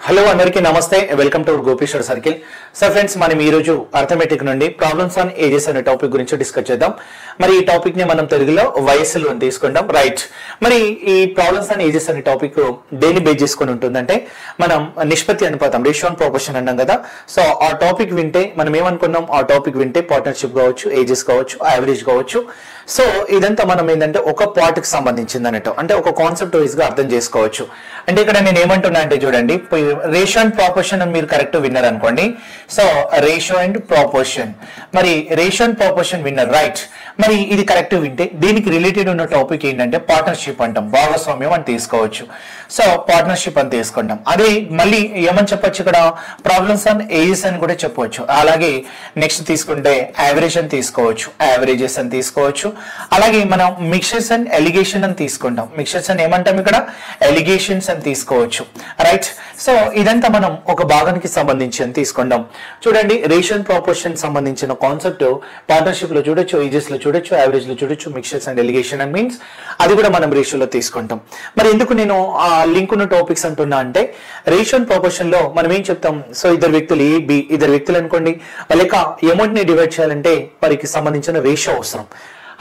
Hello అందరికీ నమస్తే, welcome to Gopishwar circle. So friends, మనం ఈ రోజు అర్థమెటిక్ నుండి ప్రాబ్లమ్స్ ఆన్ ఏజెస్ అనే టాపిక్ గురించి డిస్కస్ చేద్దాం. మరి ఈ టాపిక్ ని మనం తెలుగులో వయస్సులు అని తీసుకుంటాం, రైట్? మరి ఈ ప్రాబ్లమ్స్ ఆన్ ఏజెస్ అనే టాపిక్ దేని బేస్ చేసుకుని ఉంటుందంటే, మనం నిష్పత్తి అనుపాతం, రేషియో అండ్ ప్రపోర్షన్ అన్నాం కదా. సో ఆ టాపిక్ వింటే మనం ఏమనుకున్నాం, ఆ టాపిక్ వింటే పార్ట్నర్షిప్ కావచ్చు, ఏజెస్ కావచ్చు, యావరేజ్ కావచ్చు. సో ఇదంతా మనం ఏంటంటే ఒక పార్ట్ కి సంబంధించింది అన్నట్టు, అంటే ఒక కాన్సెప్ట్ వైజ్ గా అర్థం చేసుకోవచ్చు. అంటే ఇక్కడ నేను ఏమంటున్నా అంటే చూడండి, రేషియో అండ్ ప్రాపోర్షన్ అని మీరు కరెక్ట్ విన్నర్ అనుకోండి. సో రేషియో అండ్ ప్రాపోర్షన్, మరి రేషియో అండ్ ప్రాపోర్షన్ విన్నర్, రైట్? మరి ఇది కరెక్ట్ వింటే దీనికి రిలేటెడ్ ఉన్న టాపిక్ ఏంటంటే పార్ట్నర్షిప్ అంటాం, భాగస్వామ్యం అని తీసుకోవచ్చు. సో పార్ట్నర్షిప్ అని తీసుకుంటాం. అదే మళ్ళీ ఏమని చెప్పొచ్చు, ఇక్కడ ప్రాబ్లమ్స్ ఆన్ ఏజెస్ అని కూడా చెప్పవచ్చు. అలాగే నెక్స్ట్ తీసుకుంటే యావరేజ్ అని తీసుకోవచ్చు, యావరేజెస్ అని తీసుకోవచ్చు. అలాగే మనం మిక్సర్స్ అండ్ ఎలిగేషన్ అని తీసుకుంటాం. మిక్సర్స్ అని ఏమంటాం, ఇక్కడ ఎలిగేషన్స్ అని తీసుకోవచ్చు, రైట్? సో ఇదంతా మనం ఒక భాగానికి సంబంధించి అని తీసుకుంటాం. చూడండి, రేషియో అండ్ ప్రాపోర్షన్ సంబంధించిన కాన్సెప్ట్ పార్ట్నర్షిప్ లో చూడొచ్చు, ఏజెస్ లో చూడొచ్చు, యావరేజ్ లో చూడొచ్చు, mixers and allegation and means అది కూడా మనం రేషియోలో తీసుకుంటాం. మరి ఎందుకు నేను ఆ లింక్ ఉన్న టాపిక్స్ అంటున్నా అంటే, రేషియో అండ్ ప్రాపోర్షన్ లో మనం ఏం చెప్తాం, సో ఇద్దరు వ్యక్తులు ఏ బి, ఇద్దరు వ్యక్తులు అనుకోండి, వాళ్ళ అమౌంట్ ని డివైడ్ చేయాలంటే వారికి సంబంధించిన రేషియో అవసరం.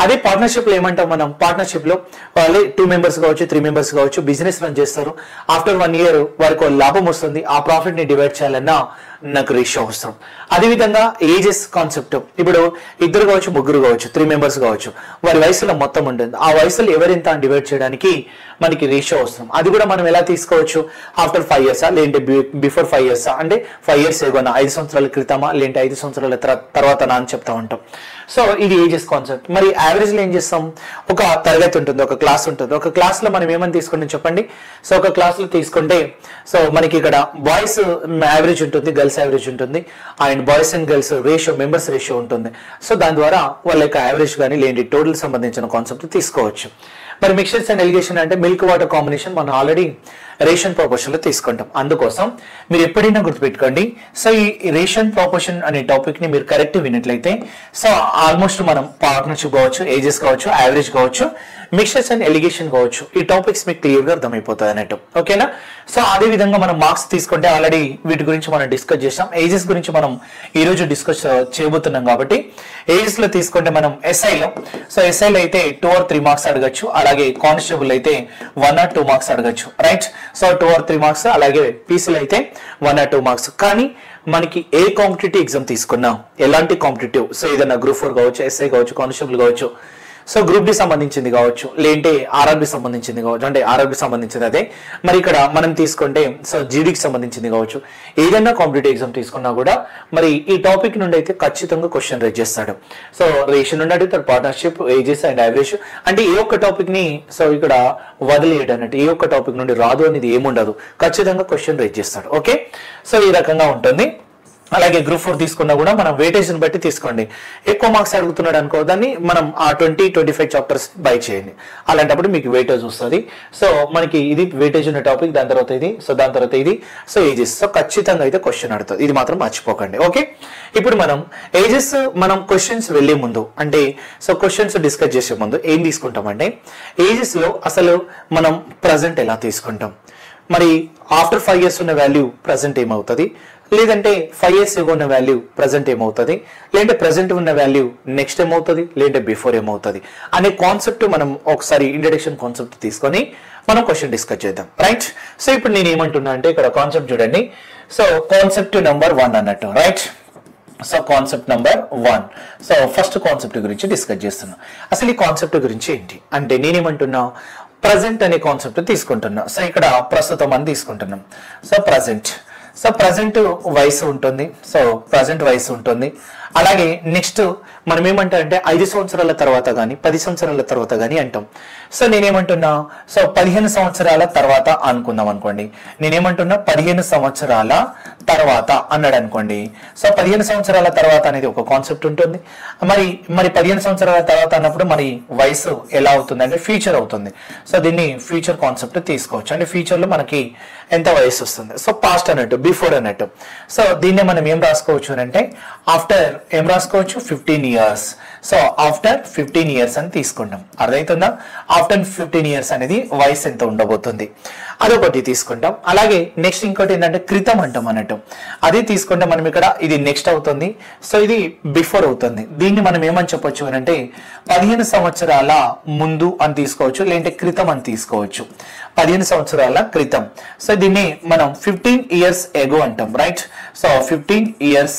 అదే పార్ట్నర్షిప్ లో ఏమంటాం, మనం పార్ట్నర్షిప్ లో వాళ్ళే 2 మెంబర్స్ కావచ్చు, 3 మెంబర్స్ కావచ్చు, బిజినెస్ రన్ చేస్తారు. ఆఫ్టర్ 1 year వారికి లాభం వస్తుంది, ఆ ప్రాఫిట్ ని డివైడ్ చేయాలన్నా నాకు రేషియో అవసరం. అదేవిధంగా ఏజెస్ కాన్సెప్ట్, ఇప్పుడు ఇద్దరు కావచ్చు, ముగ్గురు కావచ్చు, 3 మెంబర్స్ కావచ్చు, వారి వయసులో మొత్తం ఉంటుంది, ఆ వయసులో ఎవరెంత డివైడ్ చేయడానికి మనకి రేషియో అవసరం. అది కూడా మనం ఎలా తీసుకోవచ్చు, ఆఫ్టర్ 5 years లేదంటే బిఫోర్ 5 years, అంటే 5 years ఏగోనా, 5 సంవత్సరాల క్రితమా లేదంటే 5 సంవత్సరాల తర్వాత అని చెప్తా ఉంటాం. సో ఇది ఏజెస్ కాన్సెప్ట్. మరి యావరేజ్ లో ఏం చేస్తాం, ఒక తరగతి ఉంటుంది, ఒక క్లాస్ ఉంటుంది. ఒక క్లాస్ లో మనం ఏమని తీసుకుంటాం చెప్పండి. సో ఒక క్లాస్ లో తీసుకుంటే, సో మనకి ఇక్కడ బాయ్స్ యావరేజ్ ఉంటుంది, గర్ల్స్ యావరేజ్ ఉంటుంది, and boys and girls ratio, members ratio ఉంటుంది. సో దాని ద్వారా వాళ్ళ యొక్క యావరేజ్ కానీ లేదంటే టోటల్ సంబంధించిన కాన్సెప్ట్ తీసుకోవచ్చు. మరి మిక్సర్స్ అండ్ ఎలిగేషన్ అంటే మిల్క్ వాటర్ కాంబినేషన్ మనం ఆల్రెడీ రేషన్ ప్రాపోర్షన్ లో తీసుకుంటాం. అందుకోసం మీరు ఎప్పుడైనా గుర్తుపెట్టుకోండి, సో ఈ రేషన్ ప్రాపోర్షన్ అనే టాపిక్ ని మీరు కరెక్ట్ విన్నట్లయితే, సో ఆల్మోస్ట్ మనం పార్ట్నర్షిప్ కావచ్చు, ఏజెస్ కావచ్చు, యావరేజ్ కావచ్చు, మిక్సర్స్ అండ్ ఎలిగేషన్ కావచ్చు, ఈ టాపిక్స్ మీకు క్లియర్ గా అర్థమైపోతుంది అన్నట్టు, ఓకేనా? సో అదే విధంగా మనం మార్క్స్ తీసుకుంటే ఆల్రెడీ వీటి గురించి మనం డిస్కస్ చేసాం. ఏజెస్ గురించి మనం ఈ రోజు డిస్కస్ చేయబోతున్నాం కాబట్టి, ఏజెస్ లో తీసుకుంటే మనం ఎస్ఐలో, సో ఎస్ఐలో అయితే 2 or 3 మార్క్స్ అడగచ్చు, అలాగే కానిస్టేబుల్ అయితే 1 or 2 మార్క్స్ అడగచ్చు, రైట్? సో 2 or 3 మార్క్స్, అలాగే పీసీలో అయితే 1 or 2 మార్క్స్. కానీ మనకి ఏ కాంపిటేటివ్ ఎగ్జామ్ తీసుకున్నా, ఎలాంటి కాంపిటేటివ్, సో ఏదైనా గ్రూప్ 4 కావచ్చు, ఎస్ఐ కావచ్చు, కానిస్టేబుల్ కావచ్చు, సో గ్రూప్ డి సంబంధించింది కావచ్చు, లేదంటే ఆర్ఆర్బి సంబంధించింది కావచ్చు, అంటే ఆర్ఆర్బి సంబంధించింది అదే. మరి ఇక్కడ మనం తీసుకుంటే సో జీడీకి సంబంధించింది కావచ్చు, ఏదైనా కాంపిటేటివ్ ఎగ్జామ్ తీసుకున్నా కూడా మరి ఈ టాపిక్ నుండి అయితే ఖచ్చితంగా క్వశ్చన్ రైజ్ చేస్తాడు. సో రేషన్ నుండి అడుగుతాడు, పార్ట్నర్షిప్, ఏజెస్ అండ్ యావరేజ్, అంటే ఏ ఒక్క టాపిక్ ని సో ఇక్కడ వదిలేయడం అన్నట్టు, ఏ ఒక్క టాపిక్ నుండి రాదు అనేది ఏముండదు, ఖచ్చితంగా క్వశ్చన్ రైజ్ చేస్తాడు, ఓకే? సో ఈ రకంగా ఉంటుంది. అలాగే గ్రూప్ 4 తీసుకున్నా కూడా మనం వెయిటేజ్ ని బట్టి తీసుకోండి. ఎక్కువ మార్క్స్ అడుగుతున్నాడు అనుకో, దాన్ని మనం ఆ 20-25 చాప్టర్స్ బై చేయండి, అలాంటప్పుడు మీకు వెయిటేజ్ వస్తుంది. సో మనకి ఇది వెయిటేజ్ ఉన్న టాపిక్, దాని తర్వాత ఇది, సో దాని తర్వాత ఇది, సో ఏజెస్. సో ఖచ్చితంగా అయితే క్వశ్చన్ అడుగుతుంది, ఇది మాత్రం మర్చిపోకండి, ఓకే? ఇప్పుడు మనం ఏజెస్, మనం క్వశ్చన్స్ వెళ్లే ముందు, అంటే సో క్వశ్చన్స్ డిస్కస్ చేసే ముందు ఏం తీసుకుంటామంటే, ఏజెస్ లో అసలు మనం ప్రజెంట్ ఎలా తీసుకుంటాం, మరి ఆఫ్టర్ 5 years ఉన్న వాల్యూ ప్రజెంట్ ఏమవుతుంది, లేదంటే 5 years ఉన్న వాల్యూ ప్రజెంట్ ఏమవుతుంది, లేదంటే ప్రజెంట్ ఉన్న వాల్యూ నెక్స్ట్ ఏమవుతుంది, లేదంటే బిఫోర్ ఏమవుతుంది అనే కాన్సెప్ట్ మనం ఒకసారి ఇంట్రడక్షన్ కాన్సెప్ట్ తీసుకొని మనం క్వశ్చన్ డిస్కస్ చేద్దాం, రైట్? సో ఇప్పుడు నేను ఏమంటున్నా అంటే, ఇక్కడ కాన్సెప్ట్ చూడండి, సో కాన్సెప్ట్ నెంబర్ 1 అన్నట్టు, right? So concept number 1, so first concept గురించి డిస్కస్ చేస్తున్నాం. అసలు ఈ కాన్సెప్ట్ గురించి ఏంటి అంటే, నేనేమంటున్నా, ప్రజెంట్ అనే కాన్సెప్ట్ తీసుకుంటున్నా. సో ఇక్కడ ప్రస్తుతం అని తీసుకుంటున్నాం. సో ప్రజెంట్ వయసు ఉంటుంది, సో ప్రజెంట్ వయసు ఉంటుంది. అలాగే నెక్స్ట్ మనం ఏమంటారంటే 5 సంవత్సరాల తర్వాత కానీ 10 సంవత్సరాల తర్వాత కానీ అంటాం. సో నేనేమంటున్నా, సో 15 సంవత్సరాల తర్వాత అనుకుందాం అనుకోండి. నేనేమంటున్నా 15 సంవత్సరాల తర్వాత అన్నాడు అనుకోండి. సో 15 సంవత్సరాల తర్వాత అనేది ఒక కాన్సెప్ట్ ఉంటుంది. మరి 15 సంవత్సరాల తర్వాత అన్నప్పుడు మరి వయసు ఎలా అవుతుంది అంటే ఫ్యూచర్ అవుతుంది. సో దీన్ని ఫ్యూచర్ కాన్సెప్ట్ తీసుకోవచ్చు, అంటే ఫ్యూచర్ లో మనకి ఎంత వయసు వస్తుంది. సో పాస్ట్ అన్నట్టు, బిఫోర్ అన్నట్టు. సో దీన్నే మనం ఏం రాసుకోవచ్చు అంటే, ఆఫ్టర్ ఏం రాసుకోవచ్చు, 15 years. సో ఆఫ్టర్ 15 years అని తీసుకుంటాం, అర్థమవుతుందా? ఆఫ్టర్ 15 years అనేది వయసు ఎంత ఉండబోతుంది. అదొకటి తీసుకుంటాం. అలాగే నెక్స్ట్ ఇంకోటి ఏంటంటే క్రితం అంటాం అన్నట్టు, అది తీసుకుంటే మనం ఇక్కడ ఇది నెక్స్ట్ అవుతుంది, సో ఇది బిఫోర్ అవుతుంది. దీన్ని మనం ఏమని చెప్పొచ్చు అని అంటే 15 సంవత్సరాల ముందు అని తీసుకోవచ్చు, లేదంటే క్రితం అని తీసుకోవచ్చు. 15 సంవత్సరాల క్రితం. సో దీన్ని మనం 15 years ago అంటాం, రైట్. సో 15 years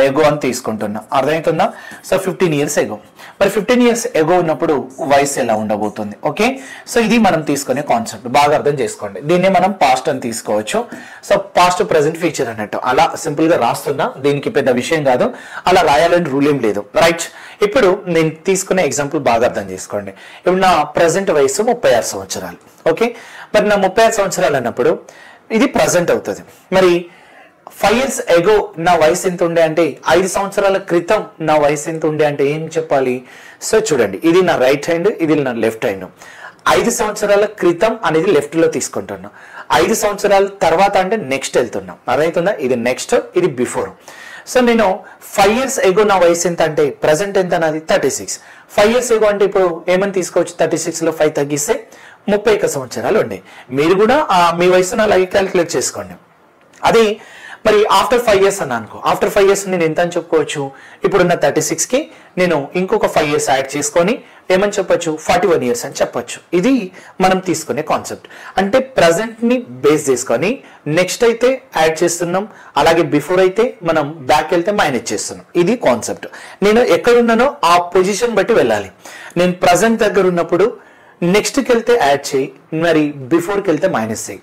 ago అని తీసుకుంటున్నాం, అర్థమవుతుందా? So 15 years ago. మరి 15 years ago ఉన్నప్పుడు వయసు ఎలా ఉండబోతుంది? ఓకే, సో ఇది మనం తీసుకునే కాన్సెప్ట్, బాగా అర్థం చేసుకోండి. దీన్ని మనం పాస్ట్ అని తీసుకోవచ్చు. సో పాస్ట్ ప్రెసెంట్ ఫ్యూచర్ అన్నట్టు అలా సింపుల్ గా రాస్తున్నా, దీనికి పెద్ద విషయం కాదు, అలా రాయాలని రూల్ ఏం లేదు, రైట్. ఇప్పుడు నేను తీసుకునే ఎగ్జాంపుల్ బాగా అర్థం చేసుకోండి. ఇప్పుడు నా ప్రెసెంట్ వయసు 36 సంవత్సరాలు. ఓకే, మరి నా 36 సంవత్సరాలు అన్నప్పుడు ఇది ప్రజెంట్ అవుతుంది. మరి 5 years ago నా వయసు ఎంత ఉండే అంటే, 5 సంవత్సరాల క్రితం నా వయసు ఎంత ఉండే అంటే ఏం చెప్పాలి? సో చూడండి, ఇది నా రైట్ హ్యాండ్, ఇది నా లెఫ్ట్ హ్యాండ్. 5 సంవత్సరాల క్రితం అనేది లెఫ్ట్ లో తీసుకుంటున్నాం, 5 సంవత్సరాల తర్వాత అంటే నెక్స్ట్ వెళ్తున్నాం, అర్థమవుతుందా? ఇది నెక్స్ట్, ఇది బిఫోర్. సో నేను 5 years ago నా వయసు ఎంత అంటే ప్రజెంట్ ఎంత నాది 36. 5 years ago అంటే ఇప్పుడు ఏమని తీసుకోవచ్చు? 36 లో 5 తగ్గిస్తే 31 సంవత్సరాలు ఉండే. మీరు కూడా మీ వయసును అలాగే క్యాలిక్యులేట్ చేసుకోండి. అదే మరి ఆఫ్టర్ 5 years అని అనుకో, ఆఫ్టర్ 5 years నేను ఎంత అని చెప్పుకోవచ్చు? ఇప్పుడున్న 36 కి నేను ఇంకొక 5 years యాడ్ చేసుకొని ఏమని చెప్పొచ్చు? 41 years అని చెప్పొచ్చు. ఇది మనం తీసుకునే కాన్సెప్ట్. అంటే ప్రజెంట్ ని బేస్ చేసుకొని నెక్స్ట్ అయితే యాడ్ చేస్తున్నాం, అలాగే బిఫోర్ అయితే మనం బ్యాక్ వెళ్తే మైనస్ చేస్తున్నాం. ఇది కాన్సెప్ట్. నేను ఎక్కడున్నానో ఆ పొజిషన్ బట్టి వెళ్ళాలి. నేను ప్రజెంట్ దగ్గర ఉన్నప్పుడు నెక్స్ట్కి వెళ్తే యాడ్ చేయి, మరి బిఫోర్కి వెళ్తే మైనస్ చేయి.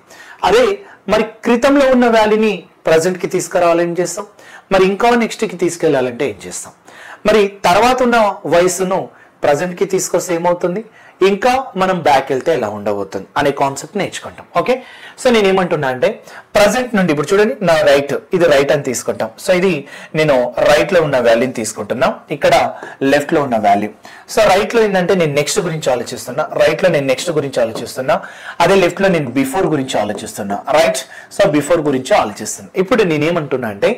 అదే మరి క్రితంలో ఉన్న వాల్యూని ప్రజెంట్ కి తీసుకురావాలని చేస్తాం, మరి ఇంకా నెక్స్ట్ కి తీసుకెళ్లాలంటే ఏం చేస్తాం? మరి తర్వాత ఉన్న వయసును ప్రజెంట్ కి తీసుకొస్తే ఏమవుతుంది, ఇంకా మనం బ్యాక్ వెళ్తే ఎలా ఉండబోతుంది అనే కాన్సెప్ట్ నేర్చుకుంటాం. ఓకే, సో నేను ఏమంటున్నా అంటే ప్రజెంట్ నుండి ఇప్పుడు చూడండి, నా రైట్, ఇది రైట్ అని తీసుకుంటాం. సో ఇది నేను రైట్ లో ఉన్న వాల్యూని తీసుకుంటున్నా, ఇక్కడ లెఫ్ట్ లో ఉన్న వాల్యూ. సో రైట్ లో ఏంటంటే నేను నెక్స్ట్ గురించి ఆలోచిస్తున్నా, రైట్ లో నేను నెక్స్ట్ గురించి ఆలోచిస్తున్నా, అదే లెఫ్ట్ లో నేను బిఫోర్ గురించి ఆలోచిస్తున్నా, రైట్. సో బిఫోర్ గురించి ఆలోచిస్తున్నా. ఇప్పుడు నేనేమంటున్నా అంటే,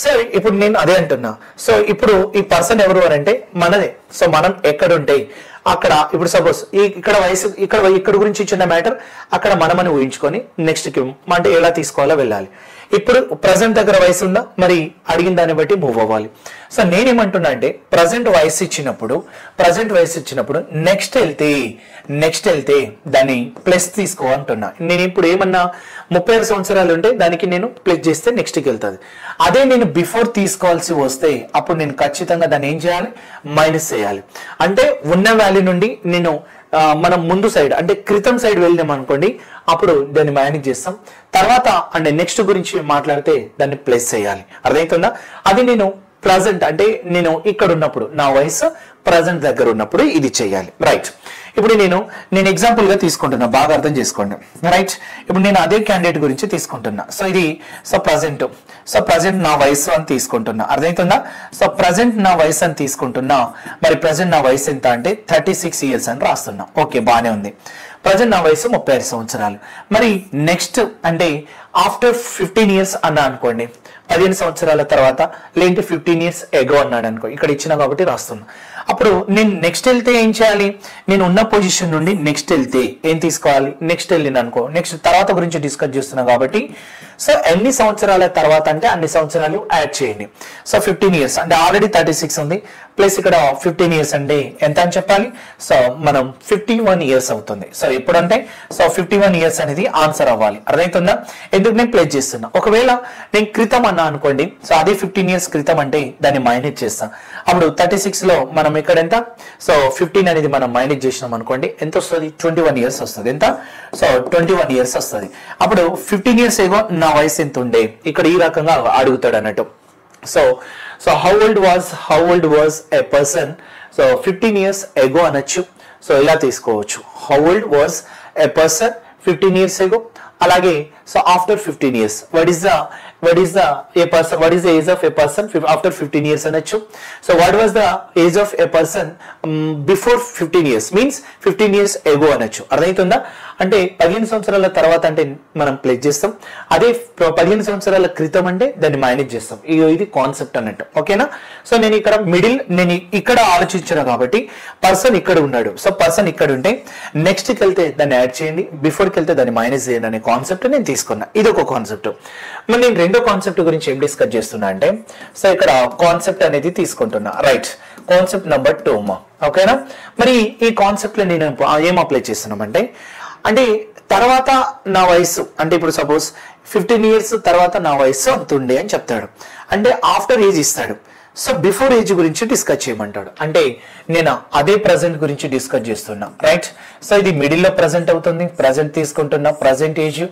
సో ఇప్పుడు నేను అదే అంటున్నా. సో ఇప్పుడు ఈ పర్సన్ ఎవరు అని అంటే మనదే. సో మనం ఎక్కడుంటే అక్కడ, ఇప్పుడు సపోజ్ ఇక్కడ వయసు ఇక్కడ గురించి ఇచ్చిన మ్యాటర్ అక్కడ మనమని ఊహించుకొని నెక్స్ట్ కి అంటే ఎలా తీసుకోవాలో వెళ్ళాలి. ఇప్పుడు ప్రజెంట్ దగ్గర వయసు ఉందా, మరి అడిగిన దాన్ని బట్టి మూవ్ అవ్వాలి. సో నేనేమంటున్నా అంటే ప్రజెంట్ వయసు ఇచ్చినప్పుడు నెక్స్ట్ వెళ్తే దాన్ని ప్లస్ తీసుకో అంటున్నా. నేను ఇప్పుడు ఏమన్నా 36 సంవత్సరాలు ఉంటే దానికి నేను ప్లస్ చేస్తే నెక్స్ట్కి వెళ్తుంది. అదే నేను బిఫోర్ తీసుకోవాల్సి వస్తే అప్పుడు నేను ఖచ్చితంగా దాన్ని ఏం చేయాలి? మైనస్ చేయాలి. అంటే ఉన్న వాల్యూ నుండి నేను మనం ముందు సైడ్ అంటే క్రితం సైడ్ వెళ్ళాం అనుకోండి, అప్పుడు దాన్ని మైనస్ చేస్తాం. తర్వాత అంటే నెక్స్ట్ గురించి మాట్లాడితే దాన్ని ప్లస్ చేయాలి, అర్థమవుతుందా? అది నేను ప్రజెంట్ అంటే నేను ఇక్కడ ఉన్నప్పుడు నా వయసు ప్రజెంట్ దగ్గర ఉన్నప్పుడు ఇది చేయాలి, రైట్. ఇప్పుడు నేను ఎగ్జాంపుల్ గా తీసుకుంటున్నా, బాగా అర్థం చేసుకోండి, రైట్. ఇప్పుడు నేను అదే క్యాండిడేట్ గురించి తీసుకుంటున్నా. సో ఇది ప్రజెంట్ నా వయసు అని తీసుకుంటున్నా, అర్థమవుతుందా? సో ప్రజెంట్ నా వయసు అని తీసుకుంటున్నా. మరి ప్రజెంట్ నా వయసు ఎంత అంటే 36 years అని రాస్తున్నా. ఓకే, బాగానే ఉంది. ప్రజెంట్ నా వయసు 35 సంవత్సరాలు. మరి నెక్స్ట్ అంటే ఆఫ్టర్ 15 years అన్నా అనుకోండి, 15 సంవత్సరాల తర్వాత, లేదంటే 15 years ago అన్నాడు అనుకో, ఇక్కడ ఇచ్చిన కాబట్టి రాస్తున్నా. అప్పుడు నేను నెక్స్ట్ వెళ్తే ఏం చేయాలి? నేను ఉన్న పొజిషన్ నుండి నెక్స్ట్ వెళ్తే ఏం తీసుకోవాలి? నెక్స్ట్ వెళ్ళిన అనుకో, నెక్స్ట్ తర్వాత గురించి డిస్కస్ చేస్తున్నా కాబట్టి, సో ఎన్ని సంవత్సరాల తర్వాత అంటే అన్ని సంవత్సరాలు యాడ్ చేయండి. సో 15 years అంటే ఆల్రెడీ 36 ఉంది, ప్లస్ ఇక్కడ 15 years అంటే ఎంత అని చెప్పాలి? సో మనం 51 years అవుతుంది. సో ఎప్పుడంటే 51 years అనేది ఆన్సర్ అవ్వాలి, అర్థమవుతుందా? ఎందుకు నేను ప్లేస్ చేస్తున్నా. ఒకవేళ నేను క్రితం అన్నా అనుకోండి, సో అదే 15 years క్రితం అంటే దాన్ని మైనస్ చేస్తాం. అప్పుడు 36 లో మనం ఇక్కడ ఎంత? సో 15 అనేది మనం మైనస్ చేసినాం అనుకోండి, ఎంత వస్తుంది? 21 years వస్తుంది. ఎంత? సో 21 years వస్తుంది. అప్పుడు 15 years ఏగో నా వయసు ఎంత ఉండే, ఇక్కడ ఈ రకంగా అడుగుతాడు అన్నట్టు. So how old was a person? So 15 years ago అనొచ్చు. సో ఇలా తీసుకోవచ్చు, how old was a person 15 years ago. అలాగే so after 15 years what is the age of a person after 15 years అనొచ్చు. So what was the age of a person before 15 years means 15 years ago అనొచ్చు. అర్థమవుతుందా? అంటే 15 సంవత్సరాల తర్వాత అంటే మనం place చేస్తాం, అదే 15 సంవత్సరాల క్రితం అంటే దాన్ని మైనస్ చేస్తాం. ఇది కాన్సెప్ట్ అన్నట్టు. ఓకేనా? సో నేను ఇక్కడ నేను ఇక్కడ ఆలోచించాను కాబట్టి పర్సన్ ఇక్కడ ఉన్నాడు. సో పర్సన్ ఇక్కడ ఉంటే నెక్స్ట్ కి వెళ్తే దాన్ని యాడ్ చేయండి, బిఫోర్ కి వెళ్తే దాన్ని మైనస్ చేయండి అనే కాన్సెప్ట్ నేను తీసుకున్నా. ఇది ఒక కాన్సెప్ట్. మరి నేను రెండో కాన్సెప్ట్ గురించి ఏం డిస్కస్ చేస్తున్నా అంటే, సో ఇక్కడ కాన్సెప్ట్ అనేది తీసుకుంటున్నా. Right, concept number 2. ఓకేనా? మరి ఈ కాన్సెప్ట్ లో నేను ఏం అప్లై చేస్తున్నామంటే, అంటే తర్వాత నా వయసు అంటే ఇప్పుడు సపోజ్ 15 years తర్వాత నా వయసు అంతుండే అని చెప్తాడు. అంటే ఆఫ్టర్ ఏజ్ ఇస్తాడు. సో బిఫోర్ ఏజ్ గురించి డిస్కస్ చేయమంటాడు. అంటే నేను అదే ప్రజెంట్ గురించి డిస్కస్ చేస్తున్నా. రైట్, సో ఇది మిడిల్ లో ప్రజెంట్ అవుతుంది, ప్రజెంట్ తీసుకుంటున్నా, ప్రజెంట్ ఏజ్.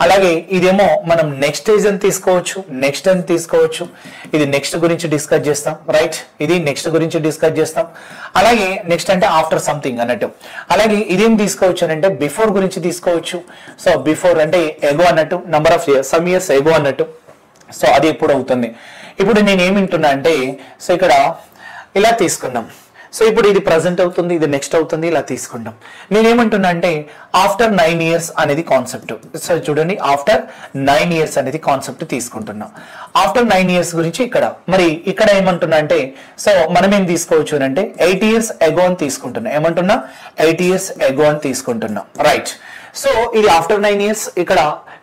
అలాగే ఇదేమో మనం నెక్స్ట్ ఏజ్ అని తీసుకోవచ్చు, నెక్స్ట్ అని తీసుకోవచ్చు. ఇది నెక్స్ట్ గురించి డిస్కస్ చేస్తాం. రైట్, ఇది నెక్స్ట్ గురించి డిస్కస్ చేస్తాం. అలాగే నెక్స్ట్ అంటే ఆఫ్టర్ సంథింగ్ అన్నట్టు. అలాగే ఇదేం తీసుకోవచ్చు అని అంటే బిఫోర్ గురించి తీసుకోవచ్చు. సో బిఫోర్ అంటే ఎగో అన్నట్టు, number of years, some years ago అన్నట్టు. సో అది ఎప్పుడు అవుతుంది. ఇప్పుడు నేను ఏమింటున్నా అంటే, సో ఇక్కడ ఇలా తీసుకున్నాం. సో ఇప్పుడు ఇది ప్రజెంట్ అవుతుంది, ఇది నెక్స్ట్ అవుతుంది, ఇలా తీసుకుంటాం. నేనేమంటున్నా అంటే ఆఫ్టర్ 9 years అనేది కాన్సెప్ట్. సో చూడండి, ఆఫ్టర్ 9 years అనేది కాన్సెప్ట్ తీసుకుంటున్నాం. ఆఫ్టర్ 9 years గురించి ఇక్కడ మరి ఇక్కడ ఏమంటున్నా అంటే, సో మనం ఏం తీసుకోవచ్చు అంటే 8 years ago అని తీసుకుంటున్నా. ఏమంటున్నా 8 years ago అని తీసుకుంటున్నాం. రైట్, సో ఇది ఆఫ్టర్ 9 years, ఇక్కడ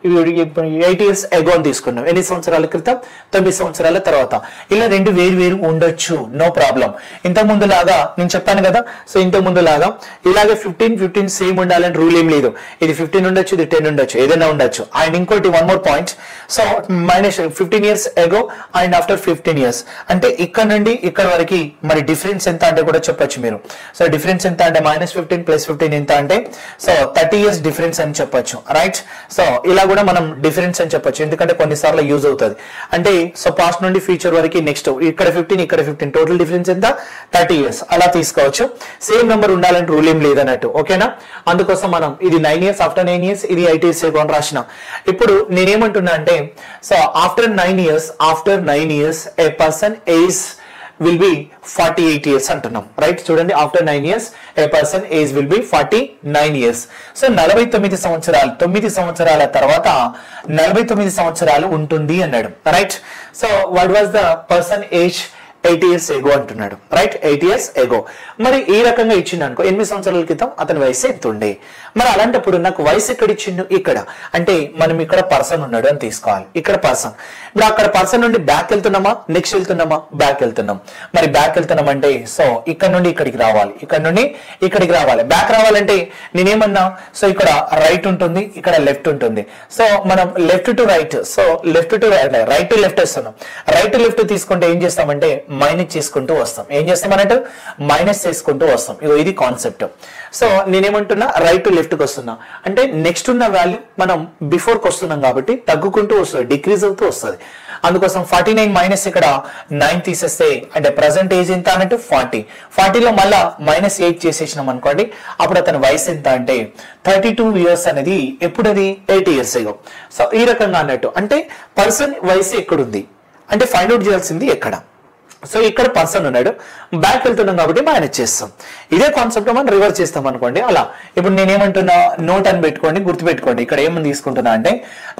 8 years ago అని తీసుకున్నాం. ఎన్ని సంవత్సరాల క్రితం? 9 సంవత్సరాల తర్వాత. ఇలా రెండు వేరు ఉండొచ్చు, నో ప్రాబ్లం. ఇంతకు ముందు లాగా నేను చెప్పాను కదా, సో ఇంతకు ముందు లాగా ఇలాగే 15 సేమ్ ఉండాలని రూల్ ఏం లేదు. ఇది 15 ఉండొచ్చు, ఇది 10 ఉండొచ్చు, ఏదైనా ఉండొచ్చు. అండ్ ఇంకోటి one more point, so minus 15 years ago and after 15 years అంటే ఇక్కడ నుండి ఇక్కడ వరకు మరి డిఫరెన్స్ ఎంత అంటే కూడా చెప్పొచ్చు మీరు. సో డిఫరెన్స్ ఎంత అంటే -15 + 15 ఎంత అంటే సో 30 years డిఫరెన్స్ అని చెప్పొచ్చు. రైట్, సో ఇలా కూడా మనం డిఫరెన్స్ అని చెప్పొచ్చు, ఎందుకంటే కొన్నిసార్లు యూజ్ అవుతుంది. అంటే సో పాస్ట్ నుండి ఫ్యూచర్ వరకు నెక్స్ట్ ఇక్కడ 15 ఇక్కడ 15 టోటల్ డిఫరెన్స్ ఎంత 30 years అలా తీసుకోవచ్చు. సేమ్ నెంబర్ ఉండాలని రూల్ ఏం లేదన్నట్టు. ఓకేనా? అందుకోసం మనం ఇది 9 years, ఆఫ్టర్ 9 years, ఇది 8 years ago అని రాసినాం. ఇప్పుడు నేనేమంటున్నా అంటే, so after 9 years A person age will be 48 years అంటున్నాం. రైట్, చూడండి, after 9 years A person age will be 49 years. So 49 సంవత్సరాలు, 9 సంవత్సరాల తర్వాత 49 సంవత్సరాలు ఉంటుంది అన్నాడు. Right, so what was the person age 8 years ago అంటున్నాడు. Right, 8 years ago. మరి ఈ రకంగా ఇచ్చిండు అనుకో, 8 సంవత్సరాల క్రితం అతని వయసు ఎంత ఉండే. మరి అలాంటప్పుడు నాకు వయసు ఎక్కడ ఇచ్చిండు? ఇక్కడ. అంటే మనం ఇక్కడ పర్సన్ ఉన్నాడు అని తీసుకోవాలి. ఇక్కడ పర్సన్. ఇప్పుడు అక్కడ పర్సన్ నుండి బ్యాక్ వెళ్తున్నామా, నెక్స్ట్ వెళ్తున్నామా? బ్యాక్ వెళ్తున్నాం. మరి బ్యాక్ వెళ్తున్నాం అంటే సో ఇక్కడ నుండి ఇక్కడికి రావాలి, ఇక్కడ నుండి ఇక్కడికి రావాలి. బ్యాక్ రావాలంటే నేనేమన్నా, సో ఇక్కడ రైట్ ఉంటుంది, ఇక్కడ లెఫ్ట్ ఉంటుంది. సో మనం left to right, so left to right to left వస్తున్నాం. రైట్ టు లెఫ్ట్ తీసుకుంటే ఏం చేస్తామంటే మైనస్ చేసుకుంటూ వస్తాం. ఏం చేస్తాం అన్నట్టు? మైనస్ చేసుకుంటూ వస్తాం. ఇది కాన్సెప్ట్. సో నేనేమంటున్నా రైట్ టు లెఫ్ట్ కి వస్తున్నా అంటే నెక్స్ట్ ఉన్న వాల్యూ మనం బిఫోర్ కి వస్తున్నాం కాబట్టి తగ్గుకుంటూ వస్తుంది, డిక్రీజ్ అవుతూ వస్తుంది. అందుకోసం 49 మైనస్ ఇక్కడ 9 తీసేస్తే అంటే ప్రజెంట్ ఏజ్ ఎంత అన్నట్టు 40లో మళ్ళా -8 చేసేసినాం అనుకోండి, అప్పుడు అతని వయసు ఎంత అంటే 32 years అనేది ఎప్పుడది 8 years ago. సో ఈ రకంగా అన్నట్టు అంటే పర్సన్ వయసు ఎక్కడుంది అంటే ఫైండ్ అవుట్ చేయాల్సింది ఎక్కడ. సో ఇక్కడ పర్సన్ ఉన్నాడు, బ్యాక్ వెళ్తున్నాం కాబట్టి మైనస్ చేస్తాం. ఇదే కాన్సెప్ట్ మనం రివర్స్ చేస్తాం అనుకోండి. అలా ఇప్పుడు నేనేమంటున్నా, నోట్ అని పెట్టుకోండి, గుర్తుపెట్టుకోండి. ఇక్కడ ఏమని తీసుకుంటున్నా అంటే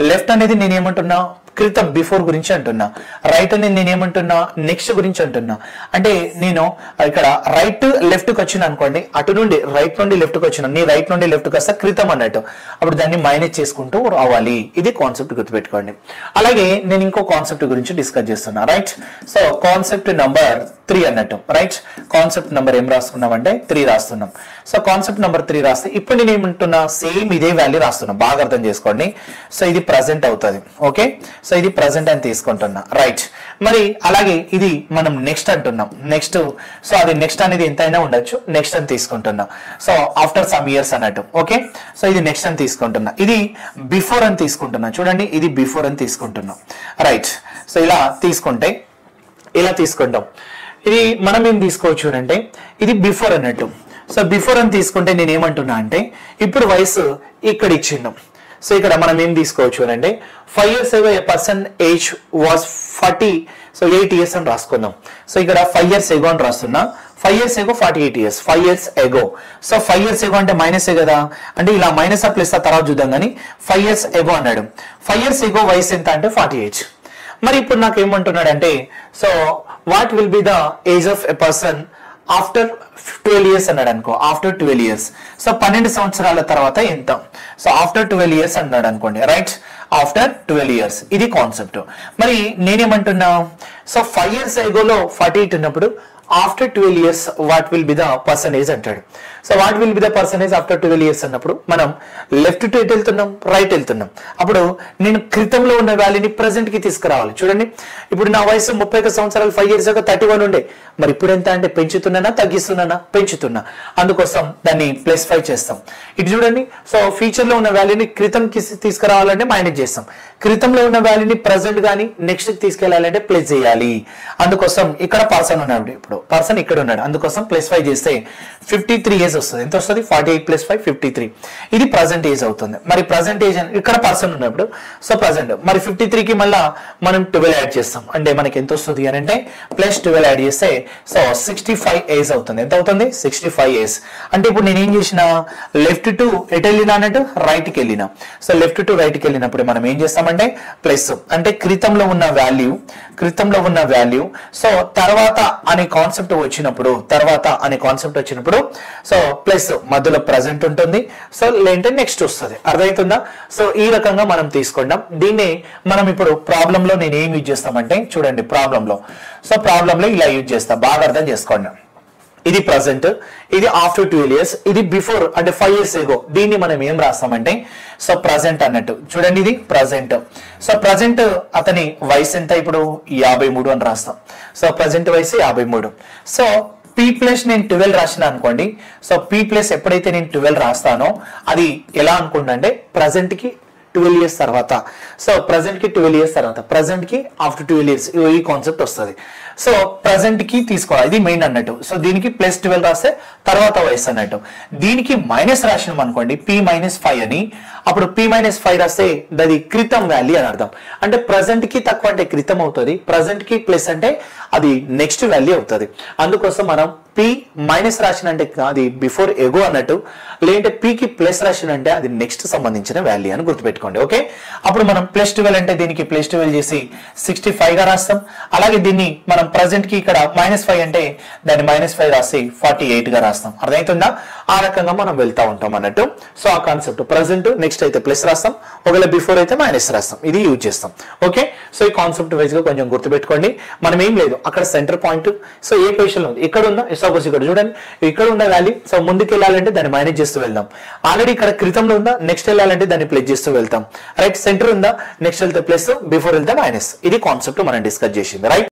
లెఫ్ట్ అనేది నేనేమంటున్నా క్రితం బిఫోర్ గురించి అంటున్నా, రైట్ అనేది నేనేమంటున్నా నెక్స్ట్ గురించి అంటున్నా. అంటే నేను ఇక్కడ రైట్ లెఫ్ట్ కి వచ్చిన అనుకోండి, అటు నుండి రైట్ నుండి లెఫ్ట్ కి వచ్చిన, నీ రైట్ నుండి లెఫ్ట్ కి వస్తే క్రితం అన్నట్టు, అప్పుడు దాన్ని మైనస్ చేసుకుంటూ రావాలి. ఇది కాన్సెప్ట్ గుర్తుపెట్టుకోండి. అలాగే నేను ఇంకో కాన్సెప్ట్ గురించి డిస్కస్ చేస్తున్నా. రైట్, సో కాన్సెప్ట్ నంబర్ 3 అన్నట్టు. రైట్, కాన్సెప్ట్ నెంబర్ ఏం రాసుకున్నామంటే 3 రాస్తున్నాం. సో కాన్సెప్ట్ నెంబర్ 3 రాస్తే ఇప్పుడు నేను ఏమంటున్నా సేమ్ ఇదే వాల్యూ రాస్తున్నా, బాగా అర్థం చేసుకోండి. సో ఇది ప్రజెంట్ అవుతుంది. ఓకే, సో ఇది ప్రజెంట్ అని తీసుకుంటున్నా. రైట్, మరి అలాగే ఇది మనం నెక్స్ట్ అంటున్నాం. నెక్స్ట్, సో అది నెక్స్ట్ అనేది ఎంతైనా ఉండొచ్చు, నెక్స్ట్ అని తీసుకుంటున్నా. సో ఆఫ్టర్ సమ్ ఇయర్స్ అన్నట్టు. ఓకే, సో ఇది నెక్స్ట్ అని తీసుకుంటున్నా. ఇది బిఫోర్ అని తీసుకుంటున్నా. చూడండి, ఇది బిఫోర్ అని తీసుకుంటున్నాం. రైట్, సో ఇలా తీసుకుంటే ఇలా తీసుకుంటాం. ఇది మనం ఏం తీసుకోవచ్చు అంటే ఇది బిఫోర్ అన్నట్టు. సో బిఫోర్ అని తీసుకుంటే నేను ఏమంటున్నా అంటే ఇప్పుడు వయసు ఇక్కడ ఇచ్చిండు. సో ఇక్కడ మనం ఏం తీసుకోవచ్చు అని అంటే 5 years ago a person age was 40, so 8 years అని రాసుకుందాం. సో ఇక్కడ 5 years ago అని రాస్తున్నా. 5 years ago 48 years, 5 years ago. So 5 years ago అంటే మైనసే కదా, అంటే ఇలా మైనస్ ఆ ప్లస్ ఆ తర్వాత చూద్దాం కానీ 5 years ago అన్నాడు. 5 years ago వయసు ఎంత అంటే 48. మరి ఇప్పుడు నాకు ఏమంటున్నాడు అంటే so what will be the age of a person after 12 years అన్నాడు అనుకో. ఆఫ్టర్ 12 years, సో 12 సంవత్సరాల తర్వాత ఎంత. సో ఆఫ్టర్ 12 years అన్నాడు అనుకోండి, రైట్. ఆఫ్టర్ 12 years ఇది కాన్సెప్ట్. మరి నేనేమంటున్నా, సో 5 years agoలో 48 ఉన్నప్పుడు after 12 years what will be the percentage అంటాడు. So what will be the percentage after 12 years అన్నప్పుడు మనం లెఫ్ట్ టు ఎటు వెళ్తున్నాం, రైట్ వెళ్తున్నాం. అప్పుడు నేను క్రితంలో ఉన్న వాల్యూని ప్రెసెంట్ కి తీసుకురావాలి. చూడండి, ఇప్పుడు నా వయసు 31 సంవత్సరాలు, 5 years ago 31 ఉండే. మరి ఇప్పుడు ఎంత అంటే పెంచుతున్నానా తగ్గిస్తున్నానా, పెంచుతున్నా. అందుకోసం దాన్ని +5 చేస్తాం. ఇటు చూడండి, సో ఫ్యూచర్ లో ఉన్న వాల్యూని క్రితంకి తీసుకురావాలంటే మైనస్ చేస్తాం. క్రితంలో ఉన్న వాల్యూని ప్రెసెంట్ గానీ నెక్స్ట్ కి తీసుకెళ్లాలంటే ప్లస్ చేయాలి. అందుకోసం ఇక్కడ పర్సన్ ఉన్నాడు, ఇప్పుడు పర్సన్ ఇక్కడ ఉన్నాడు, అందుకోసం +5 చేస్తే 53 years వస్తుంది. ఎంత వస్తుంది? 48 + 5 53. ఇది ప్రజెంట్ ఏజ్ అవుతుంది. మరి ప్రజెంట్ ఏజ్ ఇక్కడ పర్సన్ ఉన్నప్పుడు సో ప్రజెంట్ మరి 53 కి మళ్ళా మనం 12 యాడ్ చేస్తాం. అంటే మనకి ఎంత వస్తుంది అని అంటే +12 యాడ్ చేస్తే సో 65 ఏజ్ అవుతుంది. ఎంత అవుతుంది? 65 ఏజ్. అంటే ఇప్పుడు నేను ఏం చేసిన, లెఫ్ట్ టు ఎటు వెళ్ళినా అన్నట్టు రైట్ కి వెళ్ళినా. సో లెఫ్ట్ టు రైట్ కి వెళ్ళినప్పుడు మనం ఏం చేస్తామంటే ప్లస్, అంటే క్రితంలో ఉన్న వాల్యూ సో తర్వాత అనే కాన్సెప్ట్ వచ్చినప్పుడు సో ప్లస్ మధ్యలో ప్రజెంట్ ఉంటుంది, సో లేదంటే నెక్స్ట్ వస్తుంది. అర్థమవుతుందా? సో ఈ రకంగా మనం తీసుకుంటాం. దీన్ని మనం ఇప్పుడు ప్రాబ్లం లో నేను ఏం యూజ్ చేస్తామంటే చూడండి, ప్రాబ్లం లో ఇలా యూజ్ చేస్తా, బాగా అర్థం చేసుకోండి. ఇది ప్రజెంట్, ఇది ఆఫ్టర్ 12 years, ఇది బిఫోర్ అంటే 5 years ago. దీన్ని మనం ఏం రాస్తామంటే సో ప్రజెంట్ అన్నట్టు. చూడండి, ఇది ప్రజెంట్. సో ప్రజెంట్ అతని వయసు ఎంత ఇప్పుడు 53 అని రాస్తాం. సో ప్రజెంట్ వయసు 53. సో P+ నేను 12 రాసిన అనుకోండి. సో P+ ఎప్పుడైతే నేను 12 రాస్తానో అది ఎలా అనుకుంటా అంటే ప్రజెంట్ కి 12 years తర్వాత. సో ప్రజెంట్ కి 12 years తర్వాత, ప్రజెంట్ కి ఆఫ్టర్ 12 years ఈ కాన్సెప్ట్ వస్తుంది. సో ప్రజెంట్ కి తీసుకోవాలి, ఇది మెయిన్ అన్నట్టు. సో దీనికి +12 రాస్తే తర్వాత వయసు అన్నట్టు. దీనికి మైనస్ రాసినాం అనుకోండి, P-5 అని. అప్పుడు P-5 రాస్తే అది క్రితం వాల్యూ అని అర్థం. అంటే ప్రజెంట్ కి తక్కువ అంటే క్రితం అవుతుంది, ప్రజెంట్ కి ప్లస్ అంటే అది నెక్స్ట్ వాల్యూ అవుతుంది. అందుకోసం మనం P- రాసిన అంటే అది బిఫోర్ ఎగో అన్నట్టు, లేదంటే P కి ప్లస్ రాసిన అంటే అది నెక్స్ట్ సంబంధించిన వాల్యూ అని గుర్తుపెట్టుకోండి. ఓకే, అప్పుడు మనం +12 అంటే దీనికి +12 చేసి 65 గా రాస్తాం. అలాగే దీన్ని మనం ప్రజెంట్ కి ఇక్కడ -5 అంటే దాన్ని -5 రాసి 48 గా రాస్తాం. అర్థమవుతుందా? ఆ రకంగా మనం వెళ్తా ఉంటాం అన్నట్టు. సో ఆ కాన్సెప్ట్ ప్రజెంట్ నెక్స్ట్ అయితే ప్లస్ రాస్తాం, ఒకవేళ బిఫోర్ అయితే మైనస్ రాస్తాం. ఇది యూజ్ చేస్తాం. ఓకే, సో ఈ కాన్సెప్ట్ వైజ్ గా కొంచెం గుర్తుపెట్టుకోండి. మనం ఏం లేదు, అక్కడ సెంటర్ పాయింట్ సో ఏ పొజిషన్ లో ఉంది, ఇక్కడ ఉందా, సపోజ్ ఇక్కడ చూడండి, ఇక్కడ ఉన్న వాల్యూ. సో ముందుకు వెళ్ళాలంటే దాన్ని మైనస్ చేస్తూ వెళ్దాం. ఆల్రెడీ ఇక్కడ క్రితంలో ఉందా, నెక్స్ట్ వెళ్ళాలంటే దాన్ని ప్లస్ చేస్తూ వెళ్తాం. రైట్, సెంటర్ ఉందా, నెక్స్ట్ వెళ్తే ప్లస్, బిఫోర్ వెళ్తే మైనస్. ఇది కాన్సెప్ట్ మనం డిస్కస్ చేసింది. రైట్.